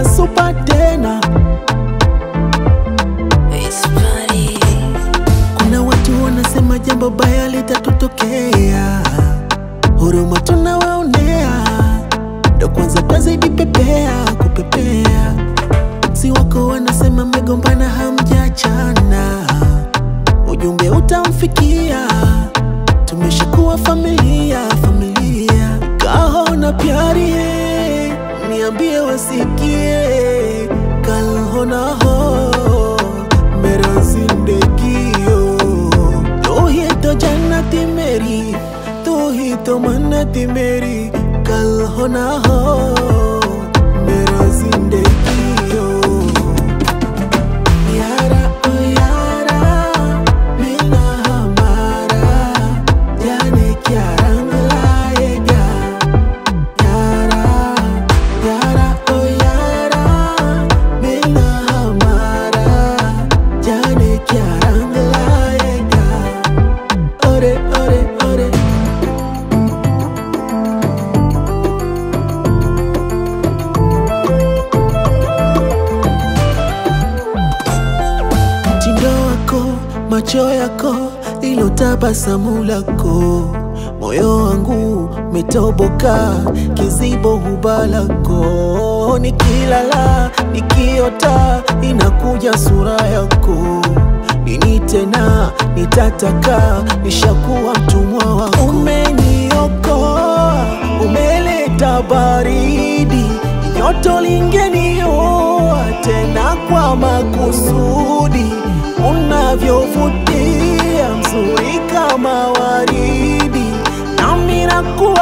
super tena. Kuna watu wanasema jambo baya litatutokea, huruma tunawaonea, ndo kwanza twazidi pepea kupepea. Si wako wanasema mmegombana hamjachana, ujumbe utamfikia, tumeshakuwa familia. Kahona pyari hai, niambie wasikie. Kal hona ho mera zindagi ho, tu hi to jannati meri, tu hi to mannati meri. Kal hona ho mera zindagi ho. Yara oh yara milna hamara, जाने क्या रंग लाएगा. यारा यारा ओ यारा मिलना हमारा, जाने क्या रंग लाएगा. ओरे ओरे ओरे mtindo wako, macho yako, ilo tabasamu lako, moyo wangu metoboka, kizibo huba lako. Nikilala, nikiota, inakuja sura yako. Nini tena nitataka, nishakuwa mtumwa wako. Umeniokoa, umeleta baridi, joto lingenioa tena kwa makusudi. Unavyovutia, mzuri kama waridi, nami nakuwa